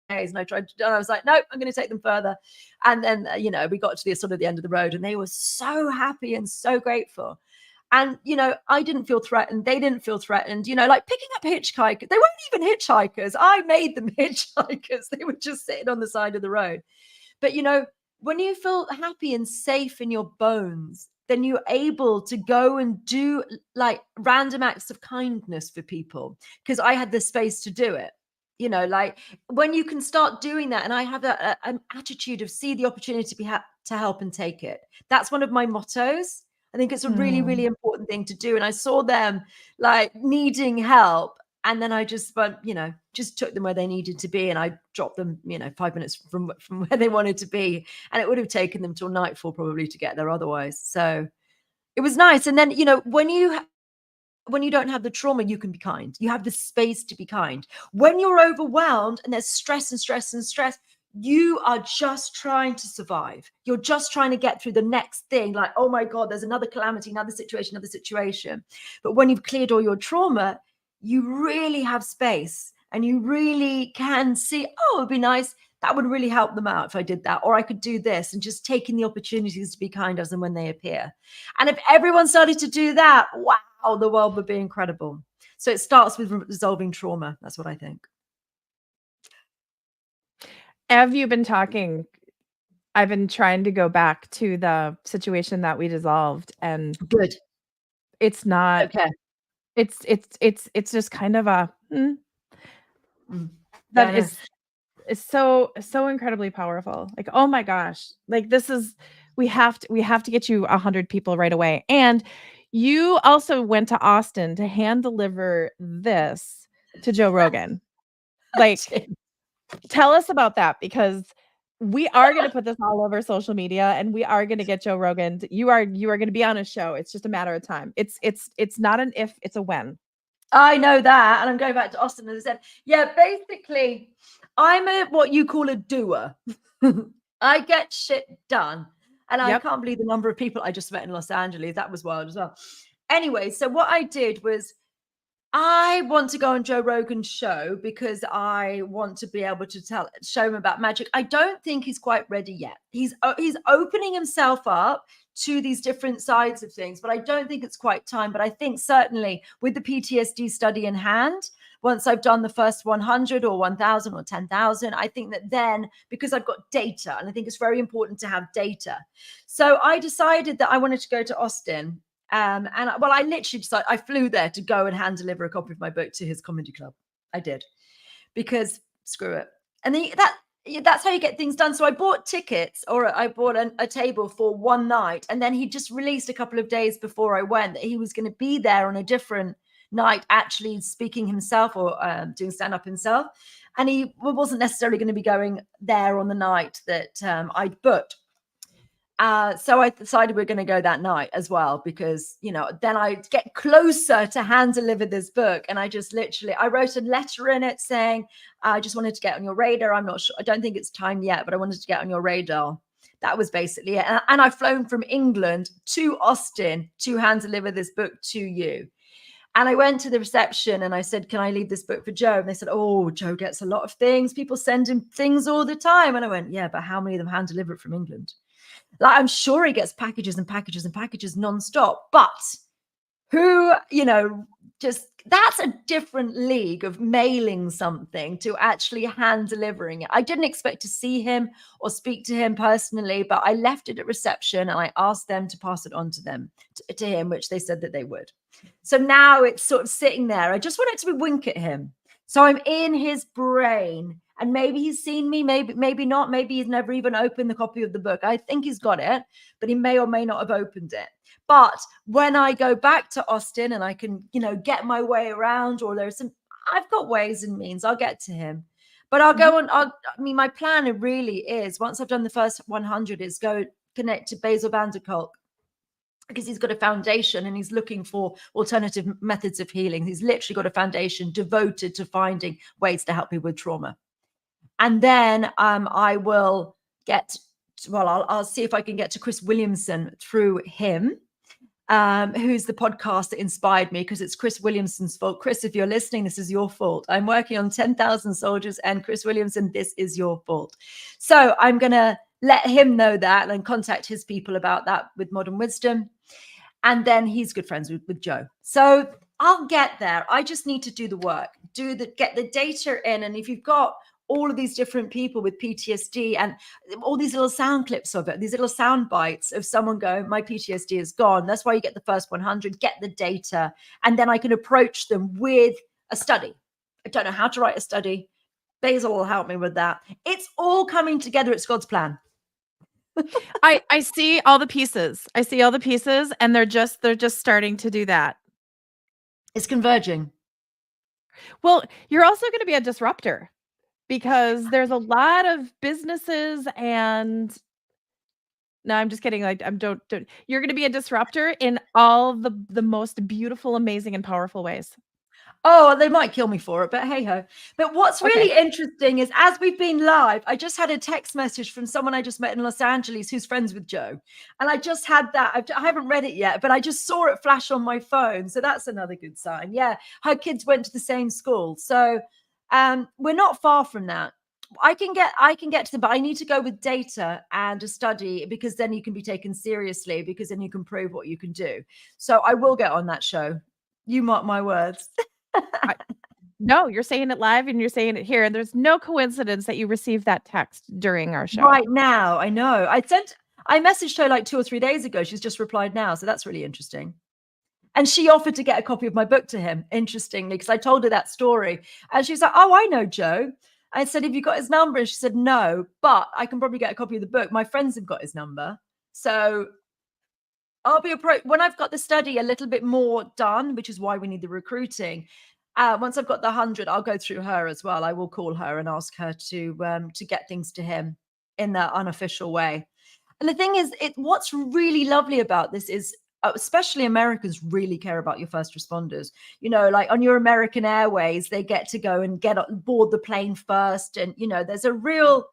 And I was like, nope, I'm going to take them further. And then, we got to the sort of the end of the road, and they were so happy and so grateful. And, I didn't feel threatened. They didn't feel threatened, like picking up hitchhikers. They weren't even hitchhikers. I made them hitchhikers. They were just sitting on the side of the road. But, when you feel happy and safe in your bones, then you're able to go and do like random acts of kindness for people, because I had the space to do it. Like when you can start doing that, and I have an attitude of see the opportunity to help and take it. That's one of my mottos. I think it's a really, really important thing to do. And I saw them like needing help. And then I just went, just took them where they needed to be. And I dropped them, 5 minutes from where they wanted to be. And it would have taken them till nightfall probably to get there otherwise. So it was nice. And then, when you don't have the trauma, you can be kind. You have the space to be kind. When you're overwhelmed and there's stress and stress and stress, you are just trying to survive. You're just trying to get through the next thing. Like, oh my God, there's another calamity, another situation. But when you've cleared all your trauma, you really have space, and you really can see, oh, it'd be nice. That would really help them out if I did that, or I could do this, and just taking the opportunities to be kind as and when they appear. And if everyone started to do that, wow, the world would be incredible. So it starts with resolving trauma. That's what I think.
Have you been talking? I've been trying to go back to the situation that we dissolved, and
good.
It's not
okay.
It's just kind of a that is so incredibly powerful. Like, oh my gosh, like this is we have to get you 100 people right away. And you also went to Austin to hand deliver this to Joe Rogan. Like, tell us about that, because we are going to put this all over social media, and we are going to get Joe Rogan. You are going to be on a show. It's just a matter of time. It's not an if, it's a when.
I know that. And I'm going back to Austin, as I said, yeah, basically I'm what you call a doer. I get shit done. And I can't believe the number of people I just met in Los Angeles. That was wild as well. Anyway, so what I did was, I want to go on Joe Rogan's show because I want to be able to show him about magic. I don't think he's quite ready yet. He's opening himself up to these different sides of things, but I don't think it's quite time. But I think certainly with the PTSD study in hand, once I've done the first 100 or 1,000 or 10,000, I think that then, because I've got data, and I think it's very important to have data. So I decided that I wanted to go to Austin. I literally decided, I flew there to go and hand deliver a copy of my book to his comedy club. I did, because screw it. And that's how you get things done. So I bought tickets, or I bought a table for one night. And then he just released a couple of days before I went that he was going to be there on a different night, actually speaking himself, or doing stand-up himself. And he wasn't necessarily going to be going there on the night that I'd booked. So I decided we're going to go that night as well, because, then I get closer to hand deliver this book. And I just I wrote a letter in it saying, I just wanted to get on your radar. I'm not sure. I don't think it's time yet, but I wanted to get on your radar. That was basically it. And I've flown from England to Austin to hand deliver this book to you. And I went to the reception and I said, can I leave this book for Joe? And they said, oh, Joe gets a lot of things. People send him things all the time. And I went, yeah, but how many of them hand deliver it from England? Like, I'm sure he gets packages and packages and packages nonstop, but who, just that's a different league of mailing something to actually hand delivering it. I didn't expect to see him or speak to him personally, but I left it at reception and I asked them to pass it on to him, which they said that they would. So now it's sort of sitting there. I just want it to be wink at him. So I'm in his brain. And maybe he's seen me, maybe not. Maybe he's never even opened the copy of the book. I think he's got it, but he may or may not have opened it. But when I go back to Austin and I can, get my way around, or I've got ways and means, I'll get to him. But I'll go on. My plan really is, once I've done the first 100, is go connect to Basil van der Kolk, because he's got a foundation and he's looking for alternative methods of healing. He's literally got a foundation devoted to finding ways to help people with trauma. And then I will I'll see if I can get to Chris Williamson through him, who's the podcast that inspired me, because it's Chris Williamson's fault. Chris, if you're listening, this is your fault. I'm working on 10,000 soldiers, and Chris Williamson, this is your fault. So I'm going to let him know that and contact his people about that with Modern Wisdom. And then he's good friends with Joe. So I'll get there. I just need to do the work, get the data in. And if you've got all of these different people with PTSD and all these little sound clips of it, these little sound bites of someone going, my PTSD is gone. That's why you get the first 100, get the data. And then I can approach them with a study. I don't know how to write a study. Basil will help me with that. It's all coming together. It's God's plan.
I see all the pieces. And they're just starting to do that.
It's converging.
Well, you're also going to be a disruptor, because there's a lot of businesses and no, I'm just kidding. Like, don't. You're going to be a disruptor in all the most beautiful, amazing, and powerful ways.
Oh, they might kill me for it, but hey ho. But what's really interesting is, as we've been live, I just had a text message from someone I just met in Los Angeles who's friends with Joe. And I just had that. I haven't read it yet, but I just saw it flash on my phone. So that's another good sign. Yeah. Her kids went to the same school. So we're not far from that. I can get to them, but I need to go with data and a study, because then you can be taken seriously, because then you can prove what you can do. So I will get on that show. You mark my words.
No, you're saying it live and you're saying it here. And there's no coincidence that you received that text during our show.
Right now, I know. I messaged her like 2 or 3 days ago. She's just replied now. So that's really interesting. And she offered to get a copy of my book to him, interestingly, because I told her that story. And she's like, oh, I know Joe. I said, have you got his number? And she said, no, but I can probably get a copy of the book. My friends have got his number. So I'll be when I've got the study a little bit more done, which is why we need the recruiting. Once I've got the 100, I'll go through her as well. I will call her and ask her to get things to him in the unofficial way. And the thing is, what's really lovely about this is, especially Americans really care about your first responders. Like on your American Airways, they get to go and board the plane first. And, there's a real,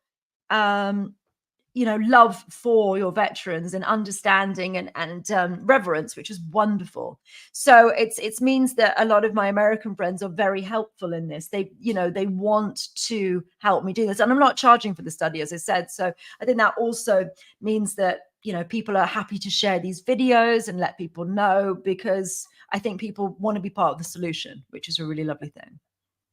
love for your veterans and understanding and reverence, which is wonderful. So it means that a lot of my American friends are very helpful in this. They want to help me do this. And I'm not charging for the study, as I said. So I think that also means that people are happy to share these videos and let people know, because I think people want to be part of the solution, which is a really lovely thing.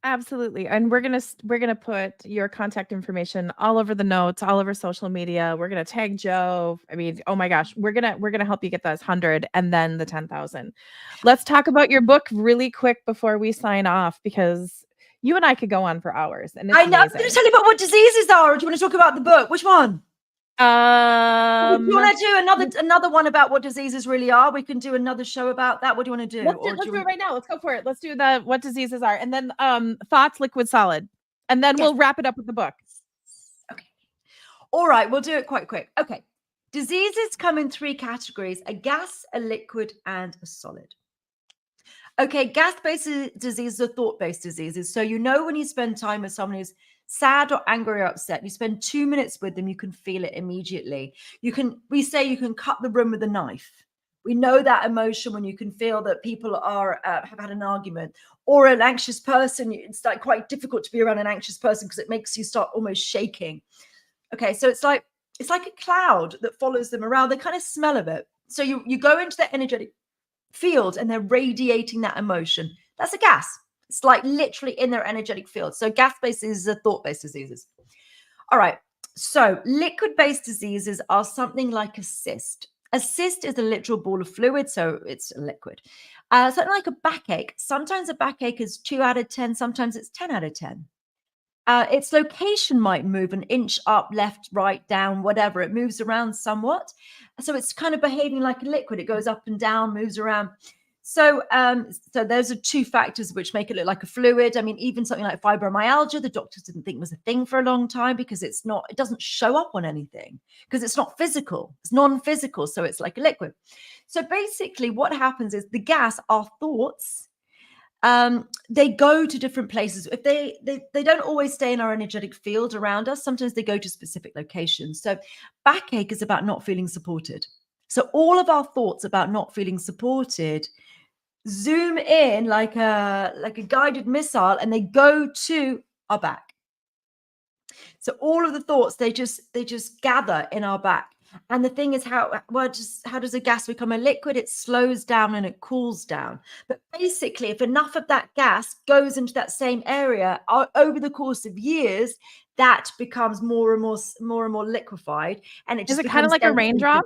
Absolutely. And we're gonna put your contact information all over the notes, all over social media. We're gonna tag Joe. I mean, oh my gosh, we're gonna help you get those 100 and then the 10,000. Let's talk about your book really quick before we sign off, because you and I could go on for hours, and it's
I know. I'm going
amazing.
to tell you about what diseases are, or do you want to talk about the book? Which one? Do you want to do another one about what diseases really are? We can do another show about that. What do you want to do?
Let's do it right now. Let's go for it. Let's do the what diseases are, and then thoughts, liquid, solid, and then we'll wrap it up with the book.
Okay. All right, we'll do it quite quick. Okay. Diseases come in 3 categories: a gas, a liquid, and a solid. Okay, gas-based diseases are thought-based diseases. So when you spend time with someone who's sad or angry or upset, you spend 2 minutes with them, you can feel it immediately. We say you can cut the room with a knife. We know that emotion when you can feel that people are have had an argument, or an anxious person. It's like quite difficult to be around an anxious person because it makes you start almost shaking. Okay, so it's like a cloud that follows them around. They kind of smell of it. So you go into the energetic field and they're radiating that emotion. That's a gas. It's like literally in their energetic field. So gas-based diseases are thought-based diseases. All right. So liquid-based diseases are something like a cyst. A cyst is a literal ball of fluid, so it's a liquid. Something like a backache. Sometimes a backache is 2 out of 10. Sometimes it's 10 out of 10. Its location might move an inch up, left, right, down, whatever. It moves around somewhat. So it's kind of behaving like a liquid. It goes up and down, moves around. So those are 2 factors which make it look like a fluid. I mean, even something like fibromyalgia, the doctors didn't think was a thing for a long time because it doesn't show up on anything because it's not physical. It's non-physical. So it's like a liquid. So basically what happens is the gas, our thoughts, they go to different places. If they don't always stay in our energetic field around us, sometimes they go to specific locations. So backache is about not feeling supported. So all of our thoughts about not feeling supported zoom in like a guided missile, and they go to our back. So all of the thoughts, they just gather in our back. And the thing is, how does a gas become a liquid? It slows down and it cools down. But basically, if enough of that gas goes into that same area over the course of years, that becomes more and more liquefied. And it just
is it kind of like a raindrop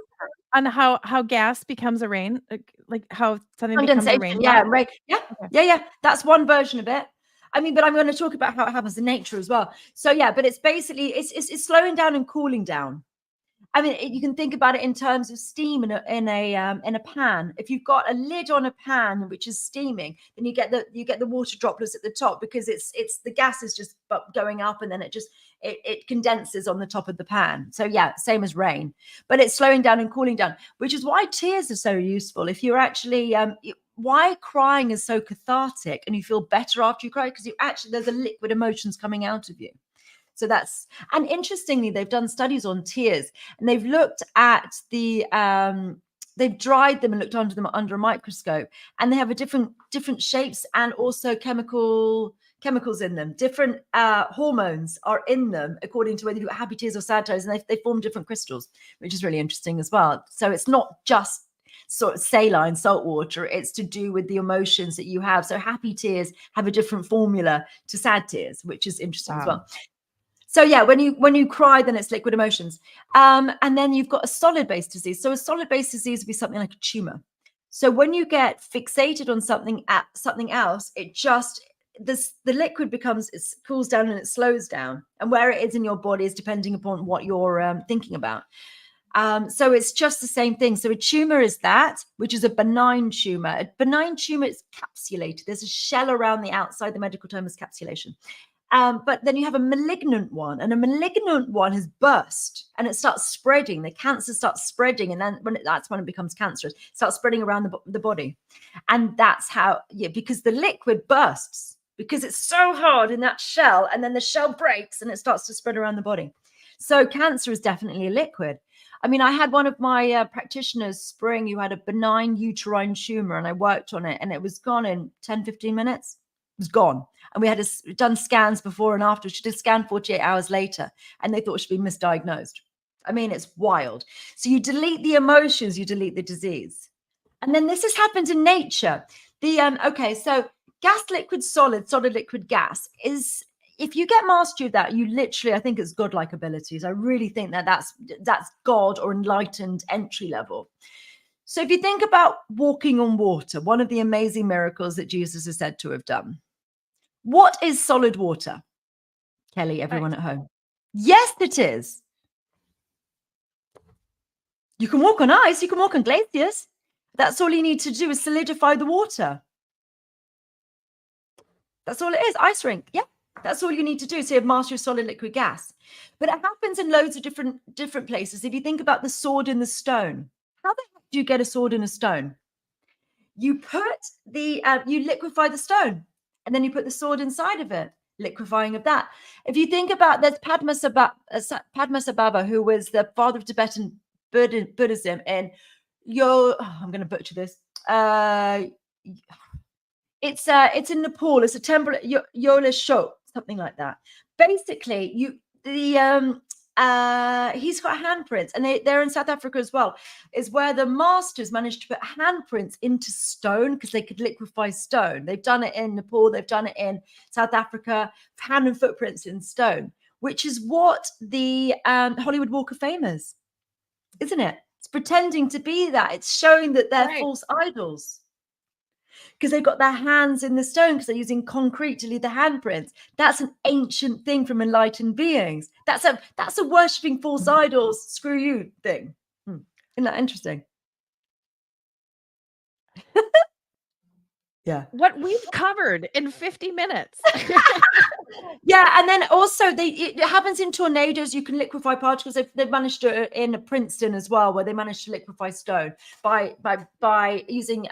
on how gas becomes a rain, like how something becomes a raindrop?
Yeah, right. Yeah, okay. Yeah. That's one version of it. I mean, but I'm going to talk about how it happens in nature as well. So yeah, but it's basically it's slowing down and cooling down. I mean, you can think about it in terms of steam in a pan. If you've got a lid on a pan which is steaming, then you get the water droplets at the top because it's the gas is just going up, and then it condenses on the top of the pan. So yeah, same as rain, but it's slowing down and cooling down, which is why tears are so useful. If you're actually why crying is so cathartic and you feel better after you cry, because there's a liquid emotions coming out of you. So and interestingly, they've done studies on tears, and they've looked at they've dried them and looked under them under a microscope, and they have a different shapes and also chemicals in them. Different hormones are in them according to whether you've got happy tears or sad tears, and they form different crystals, which is really interesting as well. So it's not just sort of saline salt water, it's to do with the emotions that you have. So happy tears have a different formula to sad tears, which is interesting as well. So yeah, when you cry, then it's liquid emotions. And then you've got a solid-based disease. So a solid-based disease would be something like a tumor. So when you get fixated on something else, the liquid cools down and it slows down. And where it is in your body is depending upon what you're thinking about. So it's just the same thing. So a tumor is that, which is a benign tumor. A benign tumor is capsulated. There's a shell around the outside. The medical term is capsulation. But then you have a malignant one, and a malignant one has burst and it starts spreading. The cancer starts spreading, and then that's when it becomes cancerous. It starts spreading around the body, and that's how because the liquid bursts because it's so hard in that shell, and then the shell breaks and it starts to spread around the body. So cancer is definitely a liquid. I mean, I had one of my practitioners, Spring, who had a benign uterine tumor, and I worked on it, and it was gone in 10, 15 minutes. It was gone. And we had done scans before and after. She did a scan 48 hours later, and they thought she'd been misdiagnosed. I mean, it's wild. So you delete the emotions, you delete the disease. And then this has happened in nature. Okay, so gas, liquid, solid, solid, liquid, gas is, if you get mastery of that, you literally, I think it's godlike abilities. I really think that that's God or enlightened entry level. So if you think about walking on water, one of the amazing miracles that Jesus is said to have done. What is solid water? Kelly, everyone at home. Yes, it is. You can walk on ice, you can walk on glaciers. That's all you need to do is solidify the water. That's all it is. Ice rink. Yeah. That's all you need to do. So you have mastery of solid, liquid, gas. But it happens in loads of different places. If you think about the sword and the stone, how the heck do you get a sword and a stone? You put you liquefy the stone, and then you put the sword inside of it, liquefying of that. If you think about, there's Padmasambhava, who was the father of Tibetan Buddhism, and I'm going to butcher this. It's in Nepal. It's a temple, Yola Shok, something like that. Basically, he's got handprints, and they're in South Africa as well. Is where the masters managed to put handprints into stone because they could liquefy stone. They've done it in Nepal. They've done it in South Africa. Hand and footprints in stone, which is what the Hollywood Walk of Fame is, isn't it? It's pretending to be that. It's showing that they're false idols. Because they've got their hands in the stone because they're using concrete to leave the handprints. That's an ancient thing from enlightened beings. That's a worshipping false idols, screw you thing. Isn't that interesting? Yeah.
What we've covered in 50 minutes.
Yeah, and then also it happens in tornadoes. You can liquefy particles. They've managed to in Princeton as well, where they managed to liquefy stone by using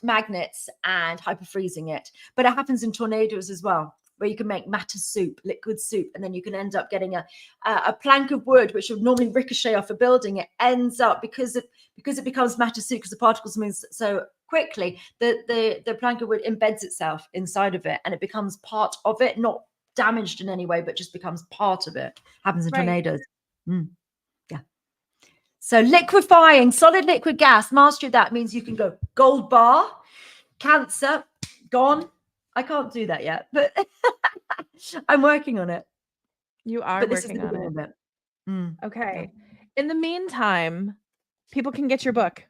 magnets and hyperfreezing it. But it happens in tornadoes as well, where you can make matter soup, liquid soup, and then you can end up getting a plank of wood, which would normally ricochet off a building. It ends up because it becomes matter soup because the particles move so quickly, the plank of wood embeds itself inside of it, and it becomes part of it, not damaged in any way, but just becomes part of it. Happens in tornadoes. Yeah. So liquefying solid, liquid, gas, mastery of that means you can go gold bar, cancer, gone. I can't do that yet, but I'm working on it.
You are working on it. Okay. In the meantime, people can get your book.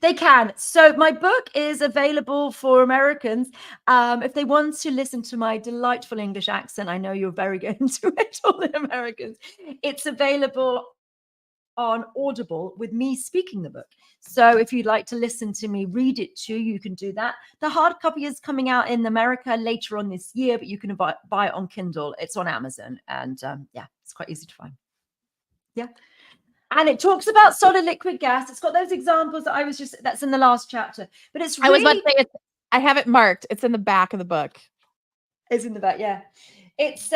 They can. So my book is available for Americans. If they want to listen to my delightful English accent, I know you're very good into it, all the Americans. It's available on Audible with me speaking the book. So if you'd like to listen to me read it too, you can do that. The hard copy is coming out in America later on this year, but you can buy it on Kindle. It's on Amazon, and yeah, it's quite easy to find. Yeah. And it talks about solid, liquid, gas. It's got those examples that that's in the last chapter. But it's really,
I was about to say, I have it marked. It's in the back of the book.
It's in the back, yeah. It's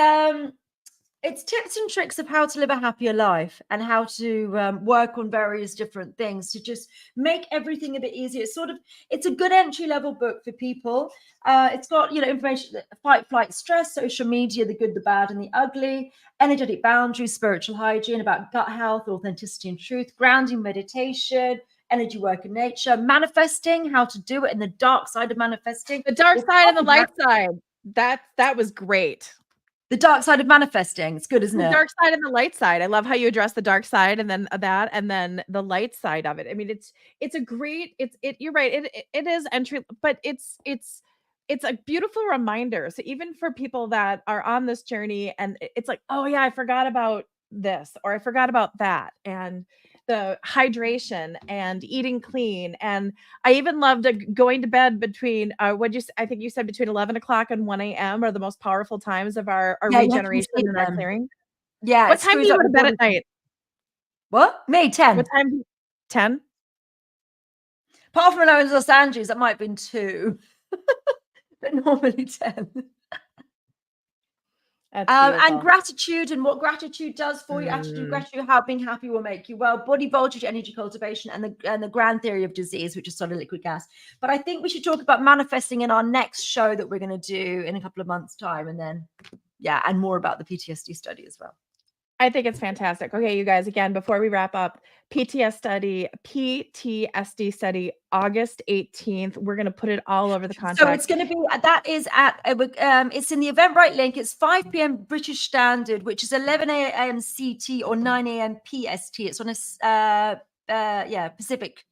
tips and tricks of how to live a happier life and how to work on various different things to just make everything a bit easier. It's a good entry level book for people. It's got, information, fight, flight, stress, social media, the good, the bad, and the ugly, energetic boundaries, spiritual hygiene, about gut health, authenticity and truth, grounding, meditation, energy work in nature, manifesting, how to do it, and the dark side of manifesting.
The dark side and the light side. That was great.
The dark side of manifesting. It's good, isn't it?
The dark side and the light side. I love how you address the dark side and then that, and then the light side of it. I mean, it's a great, you're right. It is entry, but it's a beautiful reminder. So even for people that are on this journey and it's like, oh yeah, I forgot about this, or I forgot about that. And the hydration and eating clean. And I even loved going to bed between, I think you said between 11 o'clock and 1 a.m. are the most powerful times of our regeneration and our clearing.
Yeah.
What time do you go to bed at night?
What? Me, 10.
What time? 10?
Apart from when I was in Los Angeles, that might have been 2. But normally 10. And gratitude and what gratitude does for you. Attitude, gratitude, how being happy will make you well. Body voltage, energy cultivation, and the grand theory of disease, which is solid, liquid, gas. But I think we should talk about manifesting in our next show that we're going to do in a couple of months' time, and then and more about the PTSD study as well.
I think it's fantastic. Okay, you guys, again, before we wrap up, PTSD study, August 18th. We're going to put it all over the
So
contact.
it's going to be, that is at, it's in the Eventbrite link. It's 5 p.m. British Standard, which is 11 a.m. CT or 9 a.m. PST. It's on a, Pacific.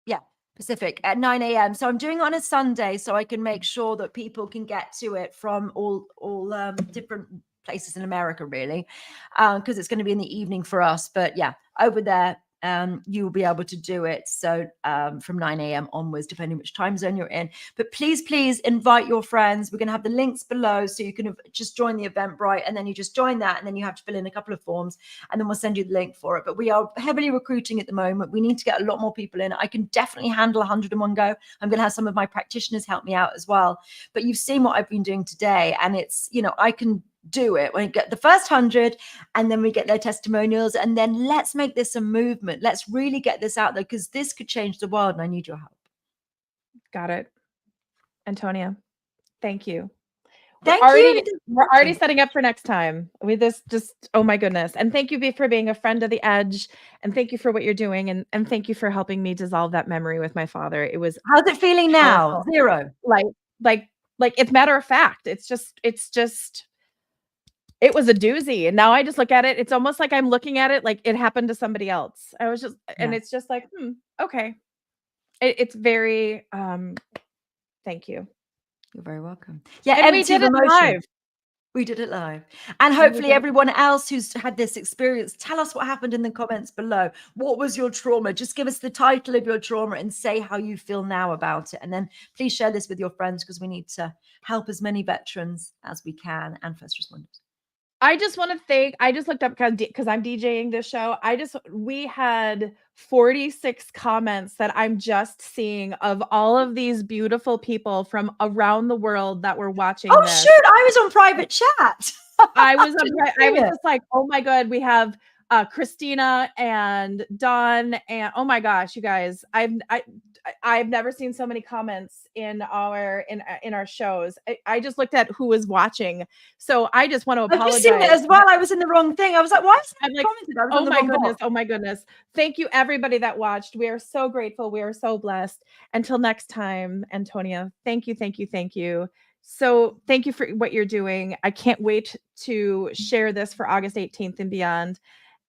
Yeah, Pacific at 9 a.m. So I'm doing it on a Sunday so I can make sure that people can get to it from all different places in America, really, because it's going to be in the evening for us. But yeah, over there, you will be able to do it. So from 9 a.m. onwards, depending which time zone you're in. But please invite your friends. We're going to have the links below so you can just join the Eventbrite, and then you just join that, and then you have to fill in a couple of forms, and then we'll send you the link for it. But we are heavily recruiting at the moment. We need to get a lot more people in. I can definitely handle 100 in one go. I'm going to have some of my practitioners help me out as well. But you've seen what I've been doing today, and it's, I can do it when I get the first 100, and then we get their testimonials, and then let's make this a movement. Let's really get this out there, because this could change the world, and I need your help.
Got it. Antonia, thank you.
Thank
you.
you.
We're already setting up for next time. Oh my goodness. And thank you for being a friend of the Edge, and thank you for what you're doing, and thank you for helping me dissolve that memory with my father. It was
How's it feeling now?
powerful.
0.
Like it's matter of fact. It's just it was a doozy. And now I just look at it. It's almost like I'm looking at it like it happened to somebody else. I was just, and it's just like, okay. It's very, thank you.
You're very welcome. Yeah.
And we did it live.
We did it live. And hopefully everyone else who's had this experience, tell us what happened in the comments below. What was your trauma? Just give us the title of your trauma and say how you feel now about it. And then please share this with your friends, because we need to help as many veterans as we can and first responders.
I just want to thank, I just looked up because I'm DJing this show. We had 46 comments that I'm just seeing of all of these beautiful people from around the world that were watching
Oh,
this.
shoot. I was on private chat.
I was just like, oh my God, we have Christina and Dawn, and oh my gosh, you guys, I've never seen so many comments in our shows. I just looked at who was watching, so I just want to apologize.
I've seen it as well. I was in the wrong thing. I was like, why is it commented? I was
oh my goodness, oh my goodness. Thank you everybody that watched. We are so grateful. We are so blessed. Until next time, Antonia, thank you. So thank you for what you're doing. I can't wait to share this for August 18th and beyond.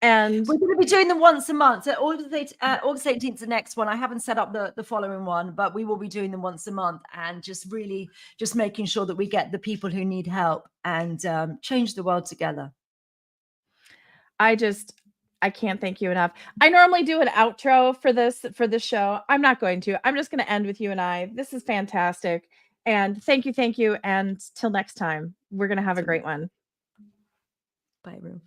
And
we're going to be doing them once a month. So August 18th is the next one. I haven't set up the following one, but we will be doing them once a month, and just making sure that we get the people who need help and change the world together.
I can't thank you enough. I normally do an outro for this show. I'm not going to. I'm just going to end with you and I. This is fantastic. And thank you. And till next time, we're going to have a great one.
Bye, everyone.